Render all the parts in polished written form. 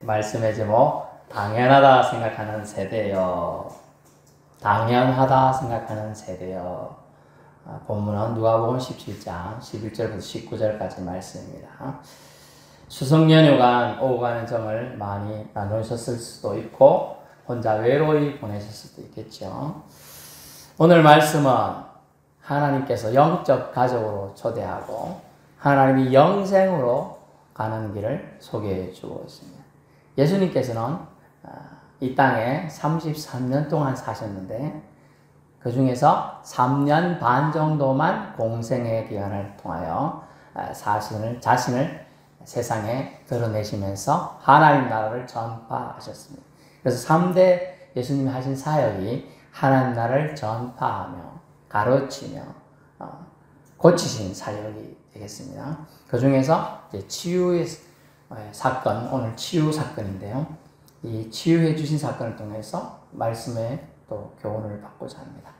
말씀의 제목 당연하다 생각하는 세대여. 당연하다 생각하는 세대여. 본문은 누가복음 17장 11절부터 19절까지 말씀입니다. 추석 연휴간 오고 가는 정을 많이 나누셨을 수도 있고 혼자 외로이 보내실 수도 있겠죠. 오늘 말씀은 하나님께서 영적 가족으로 초대하고 하나님이 영생으로 가는 길을 소개해 주고 있습니다. 예수님께서는 이 땅에 33년 동안 사셨는데 그 중에서 3년 반 정도만 공생의 기간을 통하여 자신을 세상에 드러내시면서 하나님 나라를 전파하셨습니다. 그래서 3대 예수님이 하신 사역이 하나님 나라를 전파하며 가르치며 고치신 사역이 되겠습니다. 그 중에서 이제 치유의 사건, 오늘 치유 사건인데요. 이 치유해 주신 사건을 통해서 말씀에 또 교훈을 받고자 합니다.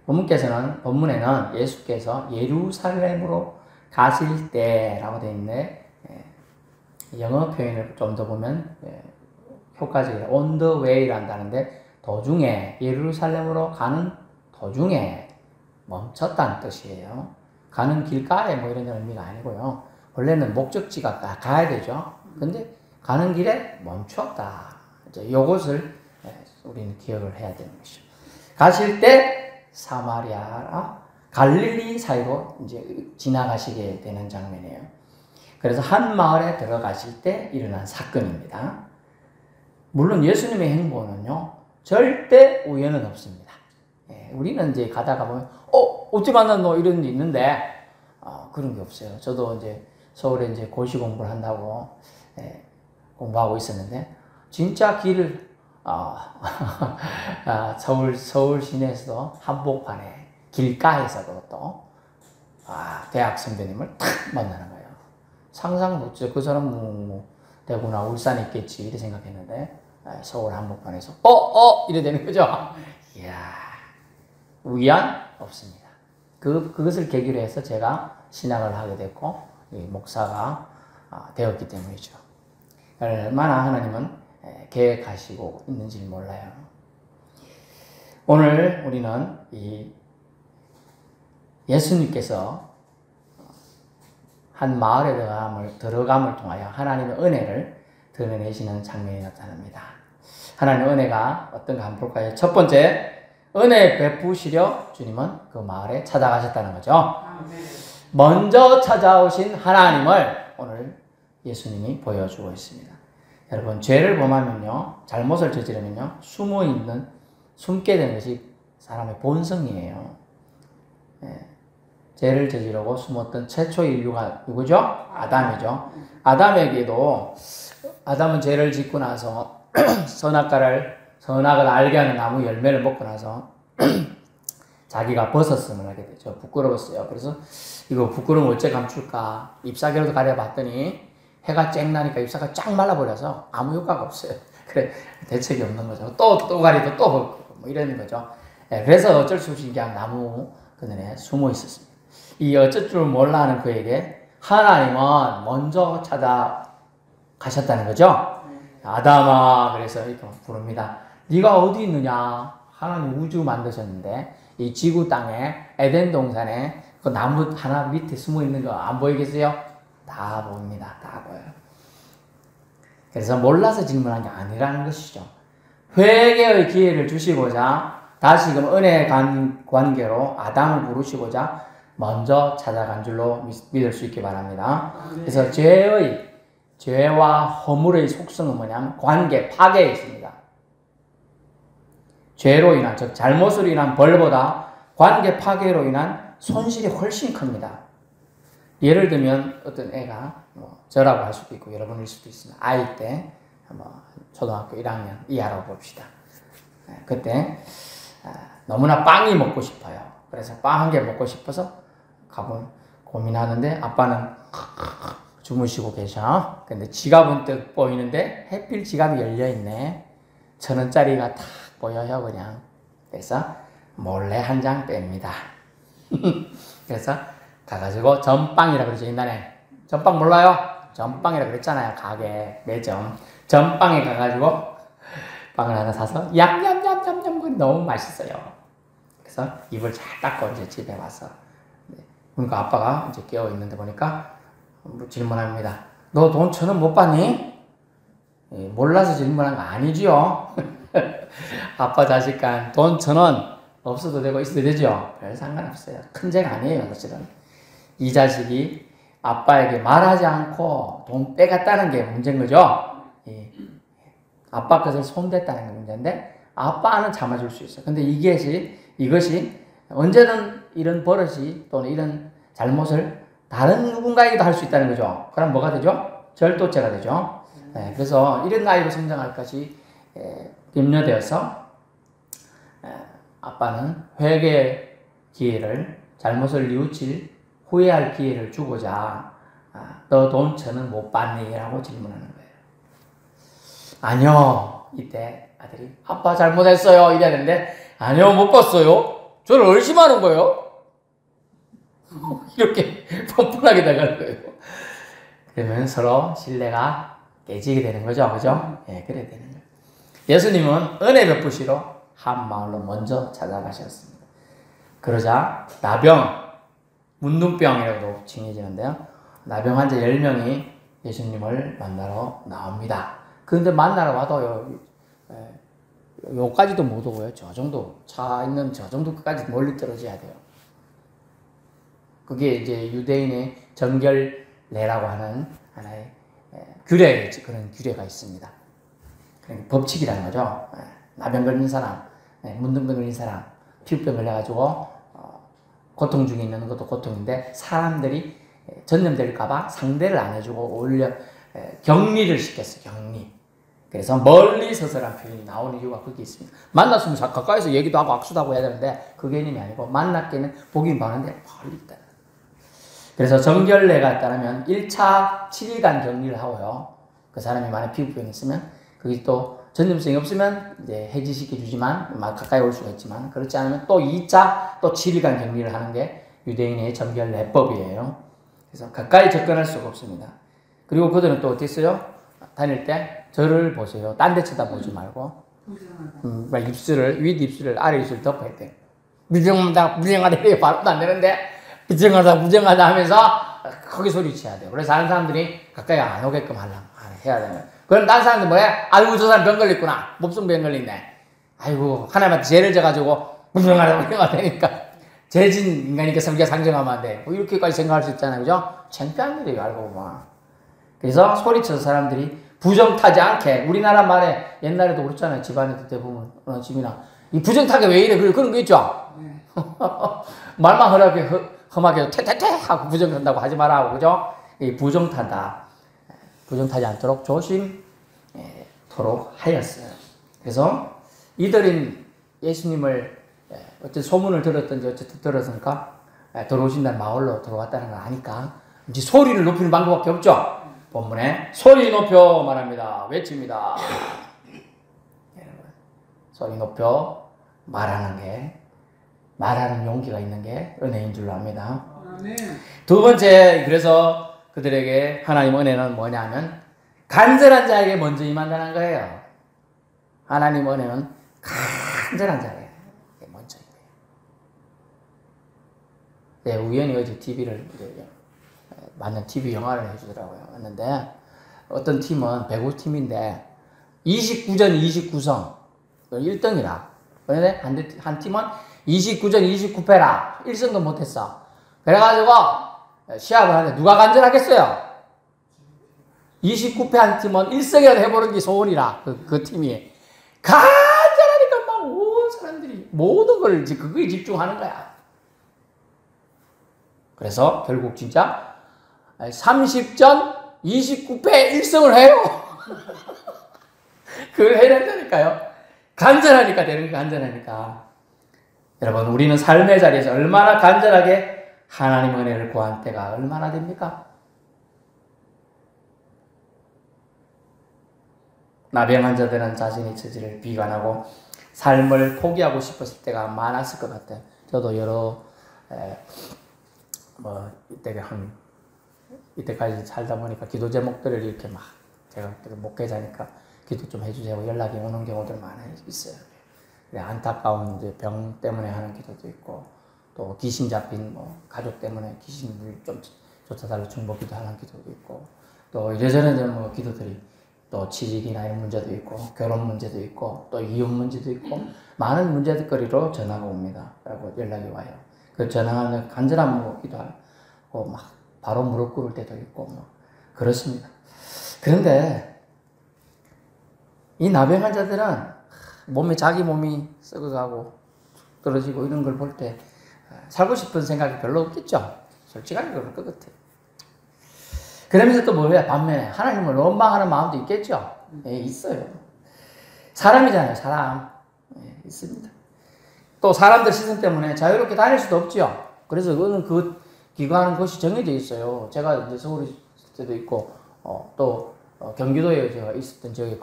본문에는 예수께서 예루살렘으로 가실 때라고 되어 있는데 영어 표현을 좀 더 보면 효과적이에요. on the way란다는데 도중에 예루살렘으로 가는 도중에 멈췄다는 뜻이에요. 가는 길가에 뭐 이런 의미가 아니고요. 원래는 목적지가 가야 되죠. 근데 가는 길에 멈췄다. 이제 이것을 우리는 기억을 해야 되는 것이죠. 가실 때 사마리아라 갈릴리 사이로 이제 지나가시게 되는 장면이에요. 그래서 한 마을에 들어가실 때 일어난 사건입니다. 물론 예수님의 행보는요, 절대 우연은 없습니다. 우리는 이제 가다가 보면, 어떻게 만났노? 이런 게 있는데, 그런 게 없어요. 저도 이제 서울에 이제 고시 공부를 한다고, 공부하고 있었는데, 진짜 길을, 서울 시내에서도 한복판에 길가에서도 또, 대학 선배님을 탁 만나는 거예요. 상상 못했죠. 그 사람 뭐, 대구나 울산에 있겠지, 이렇게 생각했는데, 서울 한복판에서, 이래 되는 거죠. 이야, 우연 없습니다. 그것을 계기로 해서 제가 신학을 하게 됐고, 목사가 되었기 때문이죠. 얼마나 하나님은 계획하시고 있는지 몰라요. 오늘 우리는 이 예수님께서 한 마을에 들어감을 통하여 하나님의 은혜를 드러내시는 장면이 나타납니다. 하나님의 은혜가 어떤가 한번 볼까요? 첫 번째, 은혜 베푸시려 주님은 그 마을에 찾아가셨다는 거죠. 먼저 찾아오신 하나님을 오늘 예수님이 보여주고 있습니다. 여러분, 죄를 범하면요, 잘못을 저지르면요, 숨게 되는 것이 사람의 본성이에요. 죄를 저지르고 숨었던 최초 인류가 누구죠? 아담이죠. 아담은 죄를 짓고 나서 선악을 알게 하는 나무 열매를 먹고 나서 자기가 벗었음을 하게 되죠. 부끄러웠어요. 그래서 이거 부끄러움 어째 감출까? 잎사귀라도 가려봤더니 해가 쨍 나니까 잎사귀가 쫙 말라버려서 아무 효과가 없어요. 그래, 대책이 없는 거죠. 또 가리도 또 벗고 뭐 이러는 거죠. 그래서 어쩔 수 없이 그냥 나무 그늘에 숨어 있었습니다. 이 어쩔 줄 몰라 하는 그에게 하나님은 먼저 찾아가셨다는 거죠. 아담아, 그래서 이렇게 부릅니다. 네가 어디 있느냐? 하나님 우주 만드셨는데 이 지구 땅에 에덴 동산에 그 나무 하나 밑에 숨어 있는 거 안 보이겠어요? 다 보입니다. 다 보여요. 그래서 몰라서 질문한 게 아니라는 것이죠. 회개의 기회를 주시고자 다시금 은혜의 관계로 아담을 부르시고자 먼저 찾아간 줄로 믿을 수 있기 바랍니다. 그래서 죄와 허물의 속성은 뭐냐면 관계 파괴에 있습니다. 죄로 인한, 즉 잘못으로 인한 벌보다 관계 파괴로 인한 손실이 훨씬 큽니다. 예를 들면 어떤 애가 저라고 할 수도 있고 여러분일 수도 있습니다. 아이 때 초등학교 1학년 이하라고 봅시다. 그때 너무나 빵이 먹고 싶어요. 그래서 빵 한 개 먹고 싶어서 가본 고민하는데 아빠는 주무시고 계셔. 근데 지갑은 뜩 보이는데 해필 지갑이 열려있네. 1,000원짜리가 탁 보여요 그냥. 그래서 몰래 한 장 뺍니다. 그래서 가가지고 전빵이라 그러죠. 옛날에 전빵 몰라요? 전빵이라 그랬잖아요. 가게 매점 전빵에 가가지고 빵을 하나 사서 얌얌얌얌얌 너무 맛있어요. 그래서 입을 잘 닦고 이제 집에 와서 그러니까 아빠가 이제 깨어 있는데 보니까 뭐 질문합니다. 너 돈 1,000원 못 받니? 예, 몰라서 질문한 거 아니지요? 아빠 자식 간 돈 1,000원 없어도 되고 있어도 되죠? 별 상관없어요. 큰 죄가 아니에요, 사실은. 이 자식이 아빠에게 말하지 않고 돈 빼갔다는 게 문제인 거죠? 예. 아빠 것을 손댔다는 게 문제인데, 아빠는 참아줄 수 있어요. 근데 이것이 언제든 이런 버릇이 또는 이런 잘못을 다른 누군가에게도 할 수 있다는 거죠. 그럼 뭐가 되죠? 절도죄가 되죠. 예. 그래서 이런 아이로 성장할 것이 염려되어서 아빠는 회개 기회를, 잘못을 뉘우칠 후회할 기회를 주고자 너 돈 1,000원 못 받니? 라고 질문하는 거예요. 아니요. 이때 아들이 아빠 잘못했어요. 이래야 되는데 아니요. 못 받았어요. 저를 의심하는 거예요. 이렇게 뻔뻔하게 나가는 거예요. 그러면 서로 신뢰가 깨지게 되는 거죠. 그죠? 예, 그래야 되는 거예요. 예수님은 은혜 베푸시러 한 마을로 먼저 찾아가셨습니다. 그러자 나병, 문둥병이라고도 칭해지는데요. 나병 환자 10명이 예수님을 만나러 나옵니다. 그런데 만나러 와도 요까지도 못 오고요. 저 정도, 차 있는 저 정도 끝까지 멀리 떨어져야 돼요. 그게 이제 유대인의 정결례라고 하는 하나의 그런 규례가 있습니다. 법칙이라는 거죠. 나병 걸린 사람, 문둥병 걸린 사람, 피부병 걸려가지고 고통 중에 있는 것도 고통인데 사람들이 전염될까봐 상대를 안 해주고 오히려 격리를 시켰어요. 격리. 그래서 멀리 서서란 표현이 나오는 이유가 그게 있습니다. 만났으면 가까이서 얘기도 하고 악수도 하고 해야 되는데 그 개념이 아니고 만났기는 보긴 봤는데 멀리 있다. 그래서 정결례가 따르면 1차 7일간 격리를 하고요. 그 사람이 만약 피부병이 있으면 그게 또 전염성이 없으면 이제 해지시켜 주지만 가까이 올 수가 있지만 그렇지 않으면 또 2차 또 7일간 격리를 하는 게 유대인의 정결례법이에요. 그래서 가까이 접근할 수가 없습니다. 그리고 그들은 또 어떻게 했어요? 다닐 때 저를 보세요. 딴 데 쳐다보지 말고 입술을 윗 입술을 아래 입술을 덮어야 돼. 무정하다 이렇게 발음도 안 되는데 무정하다 하면서 크게 소리쳐야 돼요. 그래서 다른 사람들이 가까이 안 오게끔 해야 되는. 그럼 다른 사람들 뭐해? 아이고 저 사람 병 걸렸구나. 몸속 병 걸렸네. 아이고 하나님한테 죄를 져가지고 무정하다 되니까 죄진 인간이니까 성격 상정하면 안 돼. 뭐 이렇게까지 생각할 수 있잖아요. 그죠? 창피한 일이에요. 알고 보면. 그래서 소리쳐서 사람들이 부정 타지 않게 우리나라 말에 옛날에도 그렇잖아요. 집안에도 대부분 어느 집이나 이 부정 타게 왜 이래? 그런 거 있죠. 말만 험하게 퇴퇴퇴 하고 부정 탄다고 하지 말라고 그죠? 이 부정 타다. 부정 타지 않도록 조심토록 하였어요. 그래서 이들은 예수님을 어쨌든 소문을 들었든지 어쨌든 들었으니까 들어오신다는 마을로 들어왔다는 걸 아니까 이제 소리를 높이는 방법밖에 없죠. 본문에 소리 높여 말합니다. 외칩니다. 여러분, 소리 높여 말하는 용기가 있는 게 은혜인 줄로 압니다. 두 번째, 그래서 그들에게 하나님 은혜는 뭐냐면 간절한 자에게 먼저 임한다는 거예요. 하나님 은혜는 간절한 자에게 먼저 임해요. 네, 우연히 어제 TV를 맞는 TV 영화를 해주더라고요. 했는데 어떤 팀은 배구팀인데 29전 29승 1등이라. 그런데 한 팀은 29전 29패라 1승도 못했어. 그래가지고 시합을 하는데 누가 간절하겠어요? 29패 한 팀은 1승이라도 해보는 게 소원이라 그 팀이 간절하니까 막 온 사람들이 모든 걸 그거에 집중하는 거야. 그래서 결국 진짜 30전 29패 1승을 해요. 그걸 해야 된다니까요. 간절하니까 되는 거 간절하니까. 여러분 우리는 삶의 자리에서 얼마나 간절하게 하나님 은혜를 구한 때가 얼마나 됩니까? 나병 환자들은 자신의 처지를 비관하고 삶을 포기하고 싶었을 때가 많았을 것 같아요. 저도 여러 이때까지 살다 보니까 기도 제목들을 이렇게 막 제가 목회자니까 기도 좀 해주세요. 연락이 오는 경우들 많이 있어요. 안타까운 이제 병 때문에 하는 기도도 있고, 또 귀신 잡힌 가족 때문에 귀신을 좀 쫓아달라 중보기도 하는 기도도 있고, 또 이래저래 기도들이 또 취직이나 이런 문제도 있고, 결혼 문제도 있고, 또 이혼 문제도 있고, 많은 문제거리로 전화가 옵니다. 라고 연락이 와요. 그 전화하면 간절한 기도하고 막 바로 무릎 꿇을 때도 있고, 그렇습니다. 그런데 이 나병 환자들은 자기 몸이 썩어가고 떨어지고 이런 걸 볼 때 살고 싶은 생각이 별로 없겠죠. 솔직하게 그럴 것 같아요. 그러면서 또 뭐예요? 반면에 하나님을 원망하는 마음도 있겠죠. 예, 있어요. 사람이잖아요, 사람. 예, 있습니다. 또 사람들 시선 때문에 자유롭게 다닐 수도 없죠. 그래서 그거는 기관하는 곳이 정해져 있어요. 제가 이제 서울에 있을 때도 있고, 또 경기도에 제가 있었던 지역에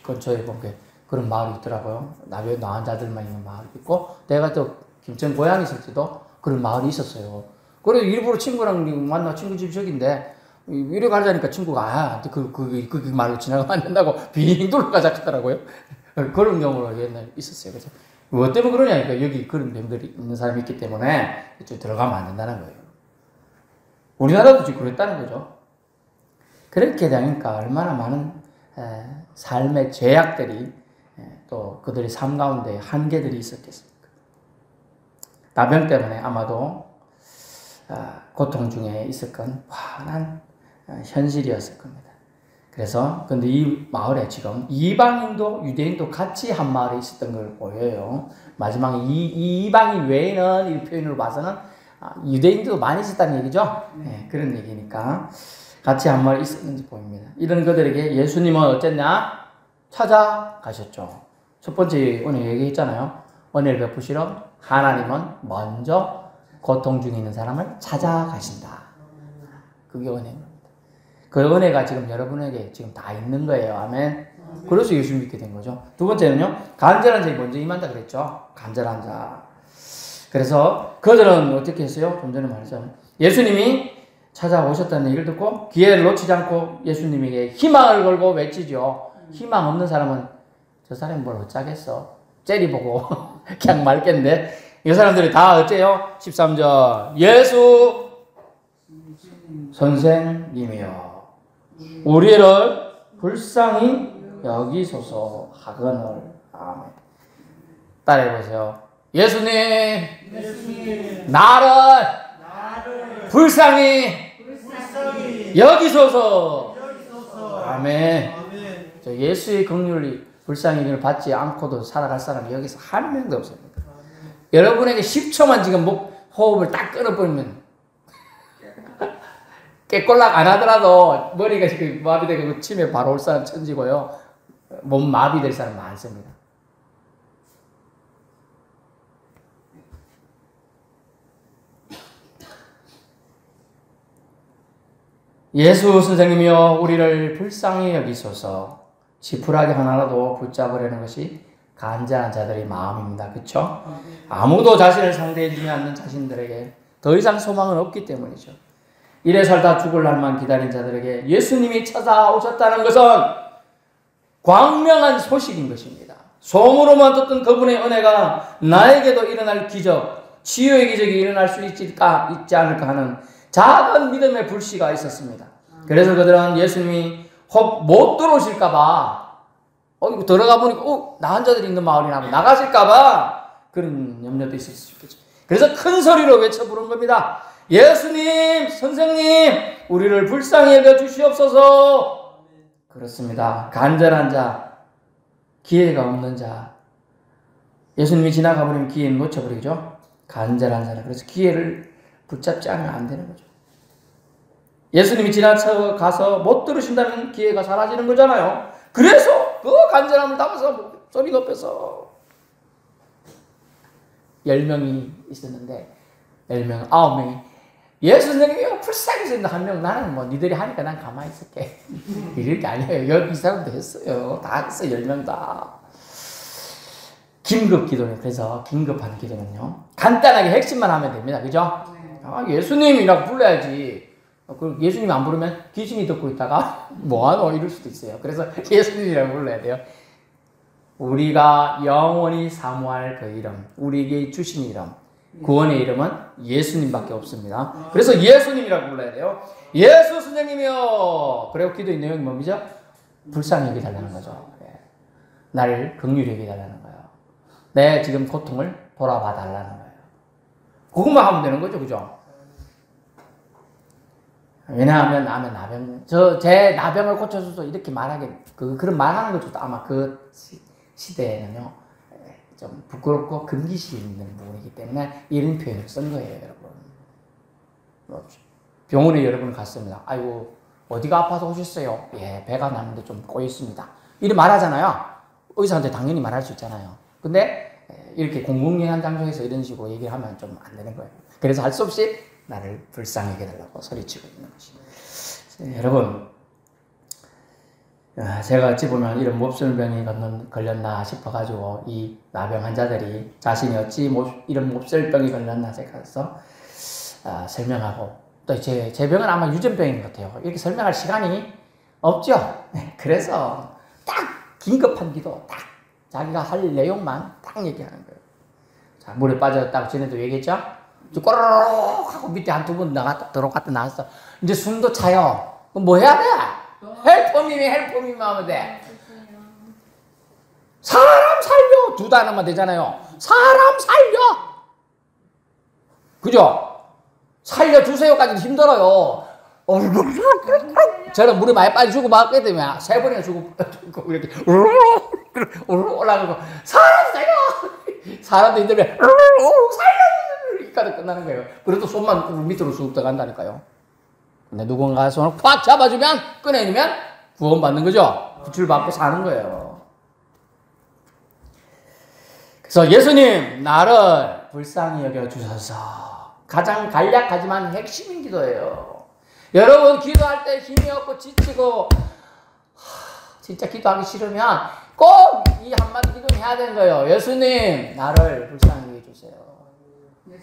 근처에 보면 그런 마을이 있더라고요. 나은 자들만 있는 마을이 있고, 내가 또 김천 고향에 있을 때도 그런 마을이 있었어요. 그래서 일부러 친구랑 만나, 친구 집 저긴데, 이래 가자니까 친구가, 그 말로 지나가면 안 된다고 빙돌 가자 하더라고요. 그런 경우가 옛날에 있었어요. 그래서, 뭐 때문에 그러냐니까, 여기 그런 병들이 있는 사람이 있기 때문에, 이쪽 들어가면 안 된다는 거예요. 우리나라도 지금 그랬다는 거죠. 그렇게 되니까 얼마나 많은 삶의 제약들이 또 그들의 삶 가운데 한계들이 있었겠습니까? 나병 때문에 아마도 고통 중에 있을 건 환한 현실이었을 겁니다. 그래서 근데 이 마을에 지금 이방인도 유대인도 같이 한 마을에 있었던 걸 보여요. 마지막에 이 이방인 외에는 이 표현으로 봐서는 유대인도 많이 있었다는 얘기죠. 네, 그런 얘기니까 같이 한 마을에 있었는지 보입니다. 이런 그들에게 예수님은 어쨌냐? 찾아가셨죠. 첫 번째 오늘 얘기했잖아요. 은혜를 베푸시러 하나님은 먼저 고통 중에 있는 사람을 찾아가신다. 그게 은혜입니다. 그 은혜가 지금 여러분에게 지금 다 있는 거예요. 아멘. 그래서 예수 믿게 된 거죠. 두 번째는요. 간절한 자에 먼저 임한다 그랬죠. 간절한 자. 그래서 그들은 어떻게 했어요? 좀 전에 말했잖아요. 예수님이 찾아오셨다는 얘기를 듣고 기회를 놓치지 않고 예수님에게 희망을 걸고 외치죠. 희망 없는 사람은 저 사람이 뭘 어쩌겠어. 째리보고 그냥 말겠는데 이 사람들이 다 어째요? 13절 예수 선생님이여 우리를 불쌍히 여기소서 하거늘. 아멘. 따라해보세요. 예수님, 나를 불쌍히 여기소서. 아멘. 저 예수의 긍휼이 불쌍히 받지 않고도 살아갈 사람이 여기서 한 명도 없습니다. 여러분에게 10초만 지금 호흡을 딱 끊어버리면 깨꼴락 안 하더라도 머리가 마비되고 치매 바로 올 사람 천지고요. 몸 마비될 사람 많습니다. 예수 선생님이여 우리를 불쌍히 여기소서. 지푸라기 하나라도 붙잡으려는 것이 간절한 자들의 마음입니다. 그렇죠? 아무도 자신을 상대해주지 않는 자신들에게 더 이상 소망은 없기 때문이죠. 이래 살다 죽을 날만 기다린 자들에게 예수님이 찾아오셨다는 것은 광명한 소식인 것입니다. 소문으로만 듣던 그분의 은혜가 나에게도 일어날 기적, 치유의 기적이 일어날 수 있지 않을까 하는 작은 믿음의 불씨가 있었습니다. 그래서 그들은 예수님이 혹 못 들어오실까봐 이거 들어가 보니까 나 환자들이 있는 마을이나 나가실까봐 그런 염려도 있을 수 있겠죠. 그래서 큰 소리로 외쳐 부른 겁니다. 예수님, 선생님, 우리를 불쌍히 여겨 주시옵소서. 그렇습니다. 간절한 자, 기회가 없는 자. 예수님이 지나가 버리면 기회는 놓쳐버리죠. 간절한 자라. 그래서 기회를 붙잡지 않으면 안 되는 거죠. 예수님이 지나쳐 가서 못 들으신다면 기회가 사라지는 거잖아요. 그래서 그 간절함을 담아서 소리 높여서 10명이 있었는데 10명, 9명이 예수 선생님이 불쌍히 있었는데 한 명 나는 니들이 하니까 난 가만히 있을게. 이럴 게 아니에요. 이 사람도 했어요. 다 했어요. 10명 다. 긴급 기도는 그래서 긴급한 기도는요. 간단하게 핵심만 하면 됩니다. 그죠? 예수님이라고 불러야지. 그리고 예수님 안 부르면 귀신이 듣고 있다가 뭐하노 이럴 수도 있어요. 그래서 예수님이라고 불러야 돼요. 우리가 영원히 사모할 그 이름, 우리에게 주신 이름, 구원의 이름은 예수님밖에 없습니다. 그래서 예수님이라고 불러야 돼요. 예수 선생님이요. 그리고 기도의 내용이 뭡니까? 불쌍히 여기달라는 거죠. 나를 긍휼히 여기달라는 거예요. 내 지금 고통을 돌아봐 달라는 거예요. 그것만 하면 되는 거죠, 그죠? 왜냐하면 나병, 제 나병을 고쳐줘서 이렇게 말하게, 그런 말하는 것도 아마 그 시대에는요, 좀 부끄럽고 금기시 있는 부분이기 때문에 이런 표현을 쓴 거예요, 여러분. 병원에 여러분 갔습니다. 아이고, 어디가 아파서 오셨어요? 예, 배가 나는데 좀 꼬였습니다. 이렇게 말하잖아요. 의사한테 당연히 말할 수 있잖아요. 근데 이렇게 공공연한 장소에서 이런 식으로 얘기를 하면 좀 안 되는 거예요. 그래서 할 수 없이 나를 불쌍히 여겨달라고 소리치고 있는 것입니다. 여러분, 제가 어찌 보면 이런 몹쓸병이 걸렸나 싶어가지고 이 나병 환자들이 자신이 어찌 이런 몹쓸병이 걸렸나 생각해서 설명하고, 또 제 병은 아마 유전병인 것 같아요. 이렇게 설명할 시간이 없죠. 그래서 딱 긴급한 기도, 딱 자기가 할 내용만 딱 얘기하는 거예요. 자, 물에 빠졌다고 전에도 얘기했죠? 꼬르륵 하고 밑에 한 두 번 들어갔다 나왔어. 이제 숨도 차요. 그럼 뭐 해야 돼? 헬퍼밈 하면 돼. 사람 살려! 두 단어만 되잖아요. 사람 살려! 그죠? 살려주세요까지는 힘들어요. 저는 물에 많이 빠져 죽고 막 때문에 세 번이나 죽고 이렇게 올라가고 사람 살려! 사람도 힘들면 살려! 이까지 끝나는 거예요. 그래도 손만 밑으로 쑥 들어간다니까요. 근데 누군가 손을 꽉 잡아주면 꺼내주면 구원받는 거죠. 구출받고 사는 거예요. 그래서 예수님 나를 불쌍히 여겨주셔서 가장 간략하지만 핵심인 기도예요. 여러분 기도할 때 힘이 없고 지치고 진짜 기도하기 싫으면 꼭 이 한마디 기도는 해야 되는 거예요. 예수님 나를 불쌍히 여겨주세요.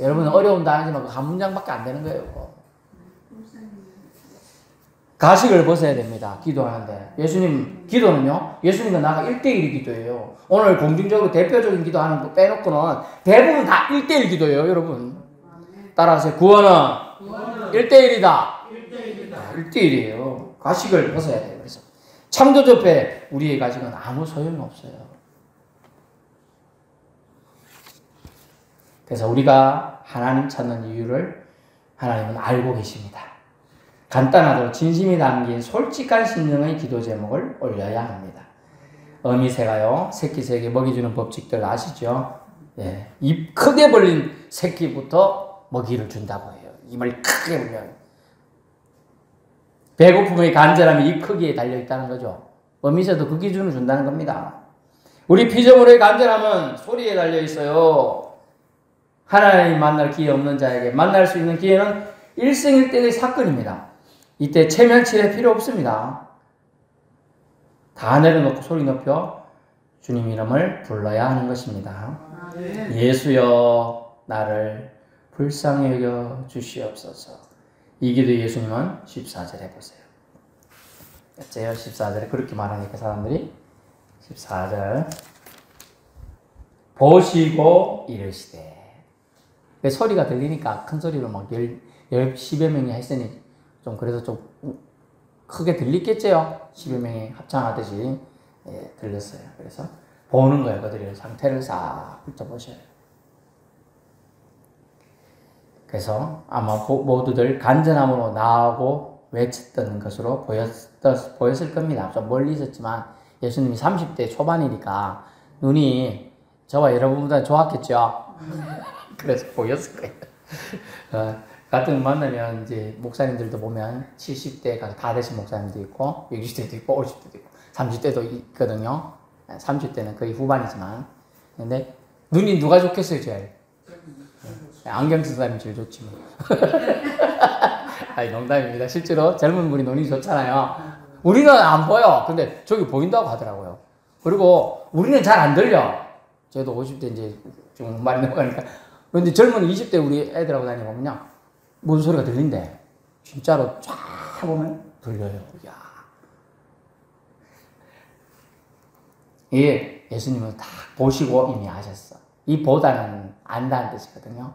여러분 어려운 단어지만 한 문장밖에 안 되는 거예요. 가식을 벗어야 됩니다. 기도하는데. 예수님 기도는요. 예수님과 나가 1대1 기도예요. 오늘 공중적으로 대표적인 기도하는 거 빼놓고는 대부분 다 1대1 기도예요. 여러분. 따라서 구원은 1대1이다. 1대1이에요. 가식을 벗어야 돼요. 그래서 창조주 앞에 우리의 가식은 아무 소용이 없어요. 그래서 우리가 하나님 찾는 이유를 하나님은 알고 계십니다. 간단하고 진심이 담긴 솔직한 심령의 기도 제목을 올려야 합니다. 어미새가요, 새끼새에게 먹이주는 법칙들 아시죠? 예, 입 크게 벌린 새끼부터 먹이를 준다고 해요. 입을 크게 벌려요. 배고픔의 간절함이 입 크기에 달려있다는 거죠. 어미새도 그 기준을 준다는 겁니다. 우리 피조물의 간절함은 소리에 달려있어요. 하나님 만날 기회 없는 자에게 만날 수 있는 기회는 일생일대의 사건입니다. 이때 체면치레 필요 없습니다. 다 내려놓고 소리 높여 주님 이름을 불러야 하는 것입니다. 예수여 나를 불쌍히 여겨 주시옵소서. 이 기도 예수님은 14절 해보세요. 어째요? 14절에 그렇게 말하니까 사람들이 14절 보시고 이르시되 소리가 들리니까 큰 소리로 막 10여 명이 했으니 좀 그래도 좀 크게 들리겠죠? 10여 명이 합창하듯이 들렸어요. 그래서 보는 거예요. 그들의 상태를 싹 훑어보셔요. 그래서 아마 모두들 간절함으로 나아오고 외쳤던 것으로 보였을 겁니다. 좀 멀리 있었지만 예수님이 30대 초반이니까 눈이 저와 여러분보다 좋았겠죠? 그래서 보였을 거예요. 가끔 만나면 이제 목사님들도 보면 70대가 다 되신 목사님도 있고 60대도 있고 50대도 있고 30대도 있거든요. 30대는 거의 후반이지만 근데 눈이 누가 좋겠어요 제일? 안경 쓴 사람이 제일 좋지 뭐. 아니 농담입니다. 실제로 젊은 분이 눈이 좋잖아요. 우리는 안 보여. 근데 저기 보인다고 하더라고요. 그리고 우리는 잘 안 들려. 저도 50대 이제 좀 많이 넘어가니까. 근데 젊은 20대 우리 애들하고 다니면요. 뭔 소리가 들린대. 진짜로 쫙 보면 들려요. 야. 예, 예수님은 다 보시고 이미 아셨어. 이 보다는 안다는 뜻이거든요.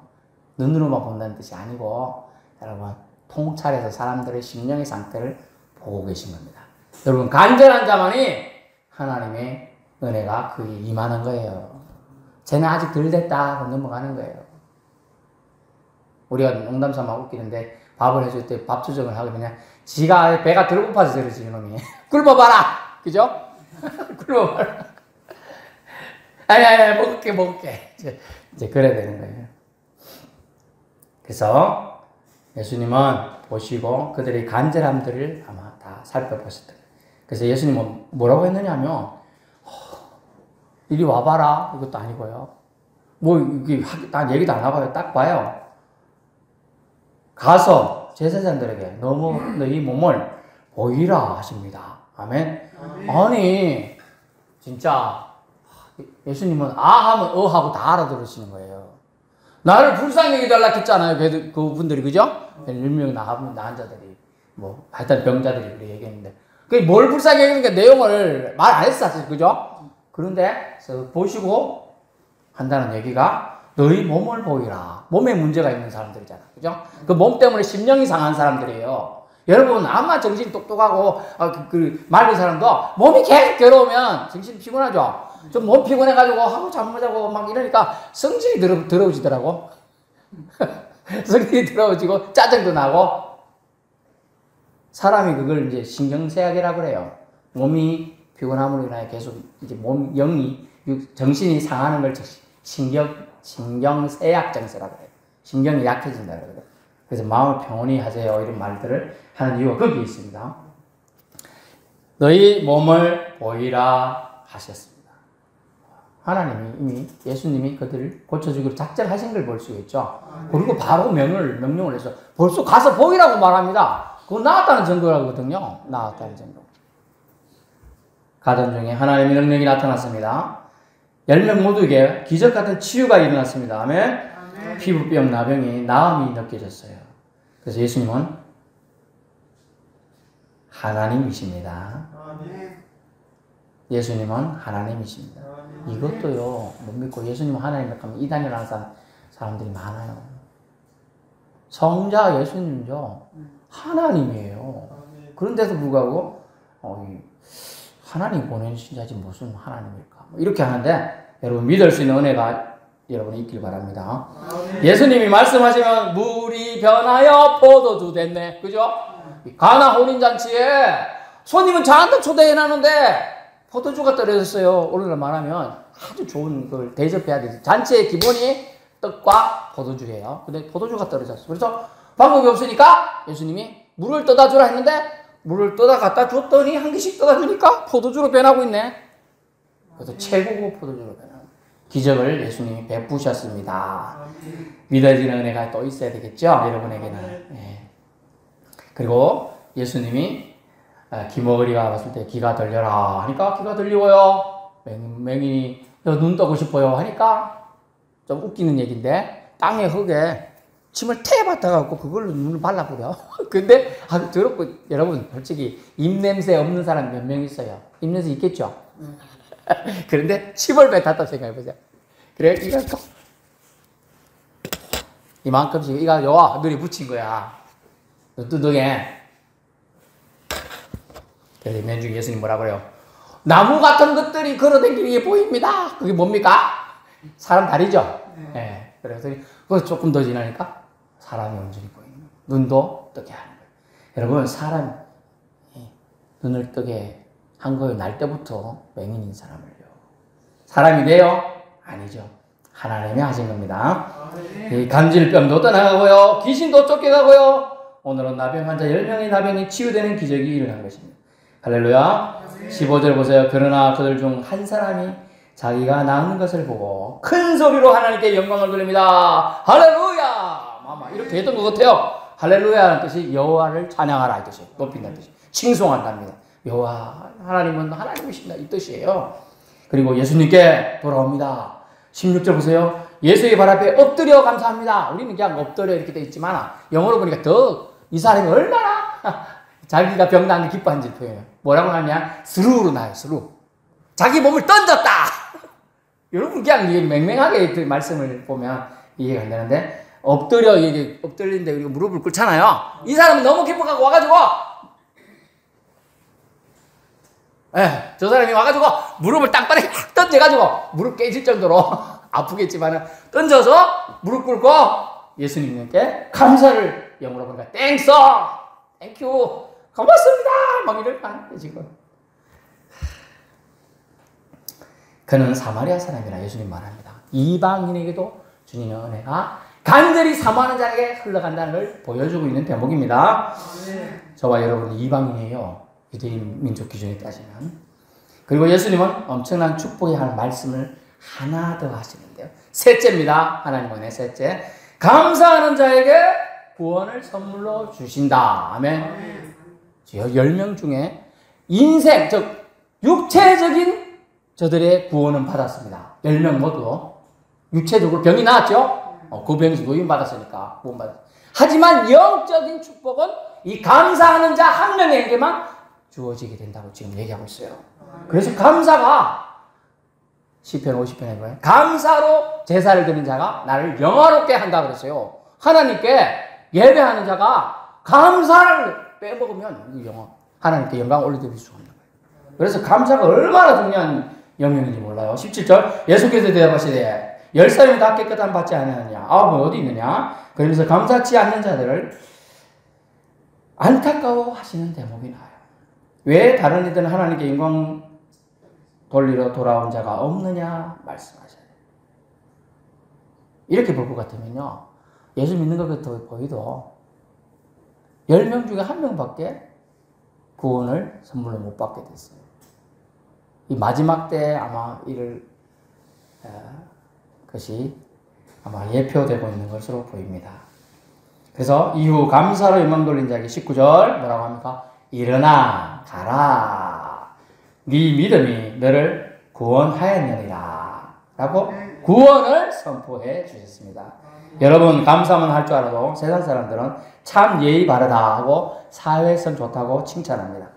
눈으로만 본다는 뜻이 아니고, 여러분, 통찰해서 사람들의 심령의 상태를 보고 계신 겁니다. 여러분, 간절한 자만이 하나님의 은혜가 그에 임하는 거예요. 쟤는 아직 덜 됐다 하고 넘어가는 거예요. 우리가 농담 삼아 웃기는데 밥을 해줄 때 밥 투정을 하고 그냥 지가 배가 덜 고파서 저러지 이놈이. 굶어봐라! 그죠? 굶어봐라. 아니, 먹을게. 이제 그래야 되는 거예요. 그래서 예수님은 보시고 그들의 간절함들을 아마 다 살펴보셨던 거예요. 그래서 예수님은 뭐라고 했느냐 하면, 이리 와봐라. 이것도 아니고요. 뭐, 이게 딱 얘기도 안 하고요. 딱 봐요. 가서 제사장들에게 너희 몸을 보이라 하십니다. 아멘. 아니, 진짜, 예수님은 아 하면 어 하고 다 알아들으시는 거예요. 나를 불쌍히 여기달라 했잖아요. 그분들이, 그죠? 1명 나은 자들이, 뭐, 하여튼 병자들이 그렇게 얘기했는데. 그게 뭘 불쌍히 여기니까 내용을 말 안 했어, 사실. 그죠? 그런데, 보시고 한다는 얘기가 너희 몸을 보이라. 몸에 문제가 있는 사람들이잖아. 그죠? 그 몸 때문에 심령이 상한 사람들이에요. 여러분, 아마 정신이 똑똑하고, 맑은 사람도 몸이 계속 괴로우면 정신이 피곤하죠? 좀 몸 피곤해가지고 하고 잠 못 자고 막 이러니까 성질이 더러워지더라고. 성질이 더러워지고 짜증도 나고. 사람이 그걸 이제 신경쇠약이라고 그래요. 몸이 피곤함으로 인하여 계속 이제 정신이 상하는 걸 신경쇠약 증세라고 해요. 신경이 약해진다 그래요. 그래서 마음을 평온히 하세요. 이런 말들을 하는 이유가 거기에 있습니다. 너희 몸을 보이라 하셨습니다. 하나님이 이미 예수님이 그들을 고쳐주기로 작정하신 걸 볼 수 있죠. 그리고 바로 명령을 해서 벌써 가서 보이라고 말합니다. 그건 나았다는 증거라거든요. 나았다는 증거. 가던 중에 하나님의 능력이 나타났습니다. 10명 모두에게 기적 같은 치유가 일어났습니다. 아멘. 피부병, 나병이 나음이 느껴졌어요. 그래서 예수님은 하나님이십니다. 예수님은 하나님이십니다. 이것도요, 못 믿고 예수님은 하나님이라고 하면 이단이라는 사람들이 많아요. 성자 예수님이죠. 하나님이에요. 그런데도 불구하고, 하나님 보내신 자지 무슨 하나님일까? 이렇게 하는데, 여러분 믿을 수 있는 은혜가 여러분이 있길 바랍니다. 예수님이 말씀하시면 물이 변하여 포도주 됐네. 그죠? 가나 혼인잔치에 손님은 잔뜩 초대해놨는데 포도주가 떨어졌어요. 오늘날 말하면 아주 좋은 걸 대접해야 되죠. 잔치의 기본이 떡과 포도주예요. 근데 포도주가 떨어졌어. 그래서 방법이 없으니까 예수님이 물을 떠다 주라 했는데 물을 떠다 갖다 줬더니 한 개씩 떠다 주니까 포도주로 변하고 있네. 그래서 최고급 포도주로 변하고 기적을 예수님이 베푸셨습니다. 믿어지는 은혜가 또 있어야 되겠죠? 여러분에게는. 네. 그리고 예수님이 기머리가 왔을 때 기가 들려라 하니까 기가 들리고요. 맹인이 눈 떠고 싶어요 하니까 좀 웃기는 얘기인데 땅에 흙에 침을 태 받아갖고 그걸로 눈을 발라버려. 근데 아주 더럽고 여러분 솔직히 입냄새 없는 사람 몇 명 있어요. 입냄새 있겠죠? 그런데 침을 뱉었다 생각해보자. 그래 이거 이만큼씩 이거 요와 눈이 붙인 거야. 눈두덩에. 그래서 맨중 예수님 뭐라 그래요? 나무 같은 것들이 걸어다니는 게 보입니다. 그게 뭡니까? 사람 다리죠? 네. 그래서 그거 조금 더 지나니까 사람이 온전히 보이는 거예요. 눈도 뜨게 하는 거예요. 여러분 사람이 눈을 뜨게 한 거예요. 날 때부터 맹인인 사람을요. 사람이 돼요? 아니죠. 하나님이 하신 겁니다. 이 간질병도 떠나가고요. 귀신도 쫓겨가고요. 오늘은 나병 환자 10명의 나병이 치유되는 기적이 일어난 것입니다. 할렐루야. 15절 보세요. 그러나 그들 중 한 사람이 자기가 나은 것을 보고 큰 소리로 하나님께 영광을 돌립니다. 할렐루야. 마마 이렇게 했던 것 같아요. 할렐루야라는 뜻이 여호와를 찬양하라 이 뜻이에요. 높인다는 뜻이에요. 칭송한답니다. 여호와 하나님은 하나님이십니다 이 뜻이에요. 그리고 예수님께 돌아옵니다. 16절 보세요. 예수의 발 앞에 엎드려 감사합니다. 우리는 그냥 엎드려 이렇게 돼 있지만 영어로 보니까 더 이 사람이 얼마나 자기가 병나는 기뻐하는지 표현해요. 뭐라고 하냐? 스루로 나요, 스루. 자기 몸을 던졌다! 여러분, 그냥 이게 맹맹하게 그 말씀을 보면 이해가 안 되는데, 이게 엎드리는데 우리가 무릎을 꿇잖아요. 이 사람은 너무 기뻐하고 와가지고, 저 사람이 와가지고 무릎을 땅바닥에 확 던져가지고 무릎 깨질 정도로 아프겠지만 던져서 무릎 꿇고 예수님께 감사를 영어로 보니까 땡스! 땡큐! 고맙습니다! 막 이럴 거예요, 지금. 그는 사마리아 사람이라 예수님 말합니다. 이방인에게도 주님의 은혜가 간절히 사모하는 자에게 흘러간다는 걸 보여주고 있는 대목입니다. 저와 여러분은 이방인이에요. 유대인 민족 기준에 따지면. 그리고 예수님은 엄청난 축복에 할 말씀을 하나 더 하시는데요. 셋째입니다. 하나님 은혜 셋째. 감사하는 자에게 구원을 선물로 주신다. 아멘. 10명 중에 인생, 즉 육체적인 저들의 구원은 받았습니다. 10명 모두 육체적으로 병이 나왔죠. 그 병에서 노인받았으니까 구원받았어요. 하지만 영적인 축복은 이 감사하는 자 한 명에게만 주어지게 된다고 지금 얘기하고 있어요. 그래서 감사가 시편 50편에 보면 감사로 제사를 드린 자가 나를 영화롭게 한다고 그랬어요. 하나님께 예배하는 자가 감사를 빼먹으면 하나님께 영광을 올려드릴 수가 없는 거예요. 그래서 감사가 얼마나 중요한 영역인지 몰라요. 17절 예수께서 대답하시되 10사람이 다 깨끗함 받지 않느냐 9은 어디 있느냐. 그러면서 감사치 않는 자들을 안타까워 하시는 대목이 나와요. 왜 다른 이들은 하나님께 영광 돌리러 돌아온 자가 없느냐 말씀하셔요. 이렇게 볼 것 같으면요, 예수 믿는 것 같아 보이도 10명 중에 1명밖에 구원을 선물로 못 받게 됐어요. 이 마지막 때 아마 이를 것이 아마 예표되고 있는 것으로 보입니다. 그래서 이후 감사로 영광 돌린 자에게 19절 뭐라고 합니까? 일어나 가라. 네 믿음이 너를 구원하였느니라. 라고 구원을 선포해 주셨습니다. 여러분 감사만 할 줄 알아도 세상 사람들은 참 예의 바르다 하고 사회성 좋다고 칭찬합니다.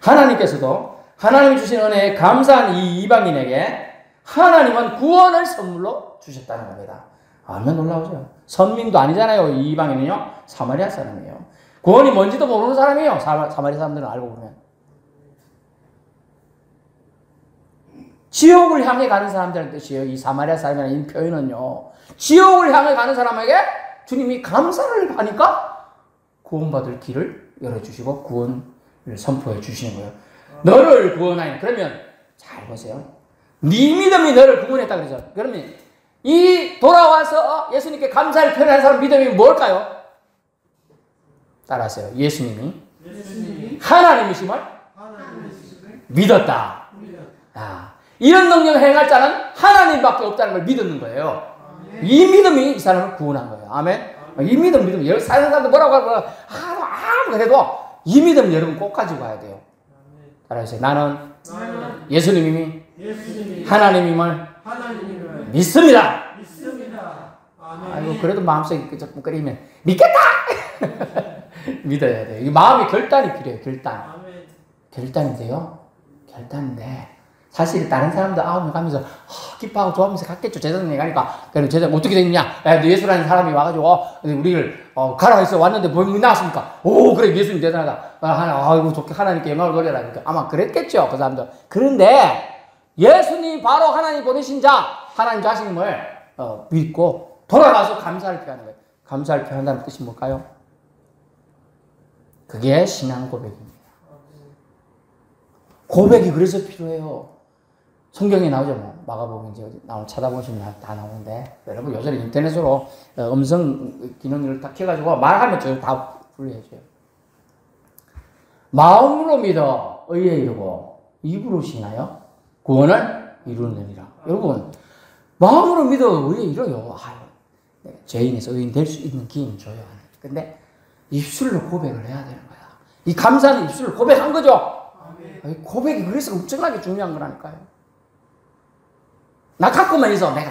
하나님께서도 하나님이 주신 은혜에 감사한 이 이방인에게 하나님은 구원을 선물로 주셨다는 겁니다. 얼마나 놀라우죠. 선민도 아니잖아요. 이 이방인은요. 사마리아 사람이에요. 구원이 뭔지도 모르는 사람이에요. 사마리아 사람들은 알고 보면. 지옥을 향해 가는 사람들의 뜻이에요. 이 사마리아 사람이라는 이 표현은요. 지옥을 향해 가는 사람에게 주님이 감사를 하니까 구원받을 길을 열어주시고 구원을 선포해 주시는 거예요. 너를 구원하니. 그러면 잘 보세요. 네 믿음이 너를 구원했다 그러죠. 그러면 이 돌아와서 예수님께 감사를 표현하는 사람 믿음이 뭘까요? 따라하세요. 예수님이 하나님이심을 믿었다. 이런 능력을 행할 자는 하나님밖에 없다는 걸 믿는 거예요. 이 믿음이 이 사람을 구원한 거예요. 아멘. 이 믿음. 여기 사는 사람들 뭐라고 하고 해도 이 믿음 여러분 꼭 가지고 가야 돼요. 따라하세요. 나는 예수님이 하나님임을 믿습니다. 아이고 그래도 마음속에 조금 끓이면 믿겠다. 믿어야 돼요. 이 마음의 결단이 필요해요. 결단인데요. 결단인데 사실 다른 사람들 9명 가면서 기뻐하고 좋아하면서 갔겠죠. 제사장에 가니까. 그럼 제사장 어떻게 됐냐? 너 예수라는 사람이 와가지고 우리를 가라 해서 왔는데 뭐 나왔습니까? 오 그래 예수님 대단하다. 아이고 좋게 하나님께 영광을 돌려라. 그러니까 아마 그랬겠죠. 그 사람들. 그런데 예수님 바로 하나님 보내신 자 하나님 자신임을 믿고 돌아가서 감사를 표하는 거예요. 감사를 표한다는 뜻이 뭘까요? 그게 신앙 고백입니다. 고백이 그래서 필요해요. 성경에 나오죠. 뭐 마가복음 이제 찾아보시면 다 나오는데 여러분 요즘 인터넷으로 음성 기능을 딱 켜가지고 말하면 다 분리해줘요. 마음으로 믿어 의에 이르고 입으로 신하여 구원을 이루느니라. 여러분 마음으로 믿어 의에 이뤄요. 죄인에서 의인 될 수 있는 기회는 줘요. 근데 입술로 고백을 해야 되는 거야. 이 감사는 입술로 고백한 거죠. 고백이 그래서 엄청나게 중요한 거라니까요. 나 갖고만 있어. 내가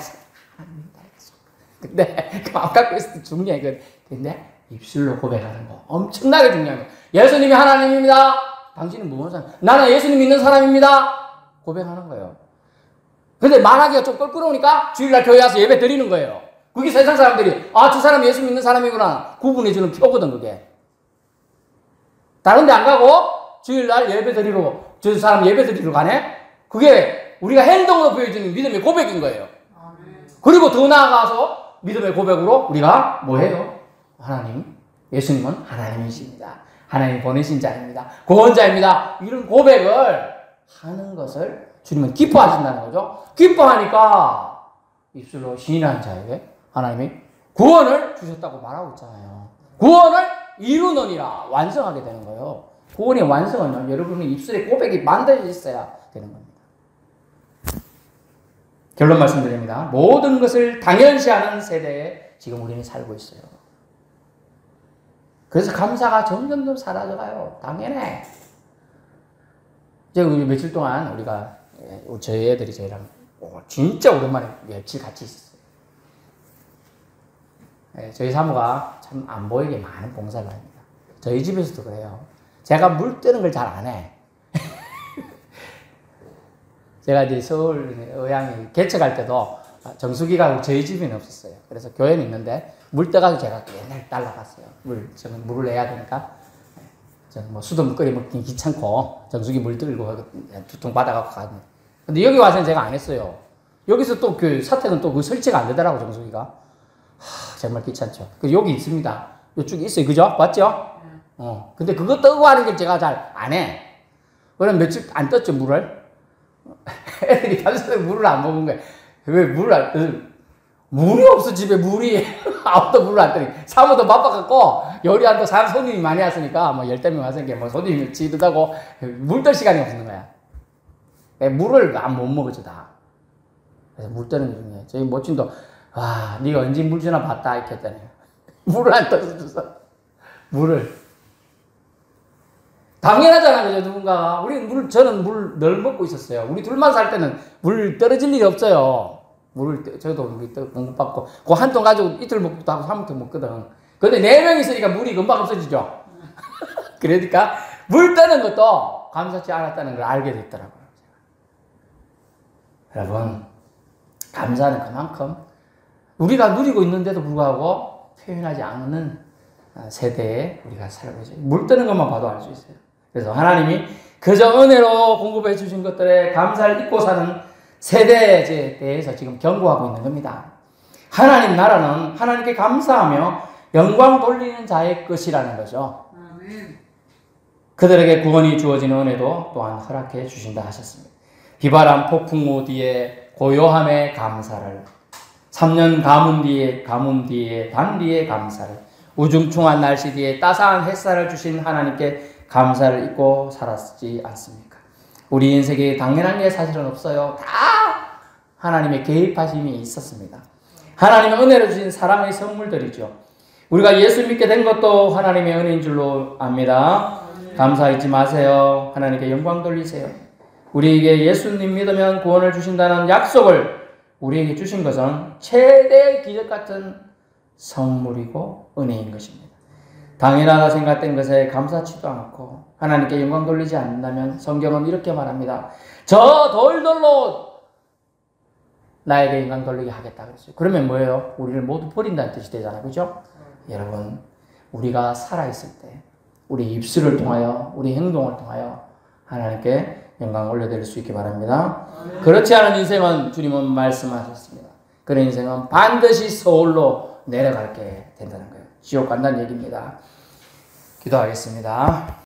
근데 안 갖고 있을 때 중요해. 근데 입술로 고백하는 거 엄청나게 중요한 거예요. 예수님이 하나님입니다. 당신은 무슨 사람? 나는 예수님 믿는 사람입니다. 고백하는 거예요. 근데 말하기가 좀 껄끄러우니까 주일날 교회 와서 예배 드리는 거예요. 그게 세상 사람들이 아, 저 사람 예수 믿는 사람이구나 구분해주는 표거든 그게. 다른 데 안 가고 주일날 예배 드리러 저 사람 예배 드리러 가네? 그게 우리가 행동으로 보여주는 믿음의 고백인 거예요. 그리고 더 나아가서 믿음의 고백으로 우리가 뭐해요? 하나님, 예수님은 하나님이십니다. 하나님 보내신 자입니다. 구원자입니다. 이런 고백을 하는 것을 주님은 기뻐하신다는 거죠. 기뻐하니까 입술로 시인한 자에게 하나님이 구원을 주셨다고 말하고 있잖아요. 구원을 이루느니라 완성하게 되는 거예요. 구원의 완성은 여러분의 입술에 고백이 만들어져 있어야 되는 겁니다. 결론 말씀드립니다. 모든 것을 당연시하는 세대에 지금 우리는 살고 있어요. 그래서 감사가 점점 사라져가요. 당연해. 이제 며칠 동안 우리가 저희 애들이 저희랑 진짜 오랜만에 며칠 같이 있었어요. 저희 사모가 참 안 보이게 많은 봉사를 합니다. 저희 집에서도 그래요. 제가 물 뜨는 걸 잘 안 해. 제가 이제 서울 의향에 개척할 때도 정수기가 저희 집에는 없었어요. 그래서 교회는 있는데 물 떠가지고 제가 옛날 따라갔어요. 저는 물을 내야 되니까. 저는 뭐 수돗물 끓여 먹긴 귀찮고 정수기 물 들고 두 통 받아갖고 가는데. 근데 여기 와서는 제가 안 했어요. 여기서 또 그 사택은 또 그 설치가 안 되더라고 정수기가. 정말 귀찮죠. 그 여기 있습니다. 이쪽에 있어요. 그죠? 맞죠? 근데 그거 뜨고 하는 게 제가 잘 안 해. 그럼 며칠 안 떴죠, 물을? 애들이 밤새 물을 안 먹은 거야. 왜 물을 안, 물이 없어, 집에 물이. 아무도 물을 안 뜨니. 사무도 바빠갖고, 요리한도 사람 손님이 많이 왔으니까, 뭐, 10명 왔으니까, 뭐, 손님이 지르다고, 물 뜰 시간이 없는 거야. 물을 안 못 먹었지, 다. 그래서 물 뜨는 게 중요해. 저희 모친도, 와, 네가 언제 물 주나 봤다, 이렇게 했잖아요. 물을 안 떠서 줘서. 물을. 당연하잖아, 그죠, 누군가가. 저는 물 늘 먹고 있었어요. 우리 둘만 살 때는 물 떨어질 일이 없어요. 저도 공급받고, 그 한 통 가지고 이틀 먹기도 하고 3통 먹거든. 근데 4명 있으니까 물이 금방 없어지죠. 그러니까 물 뜨는 것도 감사치 않았다는 걸 알게 됐더라고요. 여러분, 감사는 그만큼 우리가 누리고 있는데도 불구하고 표현하지 않는 세대에 우리가 살고 있어요. 물 뜨는 것만 봐도 알 수 있어요. 그래서 하나님이 그저 은혜로 공급해 주신 것들에 감사를 잊고 사는 세대에 대해서 지금 경고하고 있는 겁니다. 하나님 나라는 하나님께 감사하며 영광 돌리는 자의 것이라는 거죠. 그들에게 구원이 주어지는 은혜도 또한 허락해 주신다 하셨습니다. 비바람 폭풍우 뒤에 고요함의 감사를, 3년 가뭄 뒤에 단 뒤에 감사를, 우중충한 날씨 뒤에 따스한 햇살을 주신 하나님께 감사를 잊고 살았지 않습니까? 우리 인생에 당연한 게 사실은 없어요. 다 하나님의 개입하심이 있었습니다. 하나님의 은혜를 주신 사랑의 선물들이죠. 우리가 예수 믿게 된 것도 하나님의 은혜인 줄로 압니다. 감사 잊지 마세요. 하나님께 영광 돌리세요. 우리에게 예수님 믿으면 구원을 주신다는 약속을 우리에게 주신 것은 최대의 기적 같은 선물이고 은혜인 것입니다. 당연하다 생각된 것에 감사치도 않고 하나님께 영광 돌리지 않는다면 성경은 이렇게 말합니다. 저 돌들로 나에게 영광 돌리게 하겠다 그랬어요. 그러면 뭐예요? 우리를 모두 버린다는 뜻이 되잖아요. 그죠? 여러분, 우리가 살아있을 때 우리 입술을 통하여 우리 행동을 통하여 하나님께 영광 올려드릴 수 있기 바랍니다. 그렇지 않은 인생은 주님은 말씀하셨습니다. 그런 인생은 반드시 서울로 내려가게 된다는 거예요. 지옥 간다는 얘기입니다. 기도하겠습니다.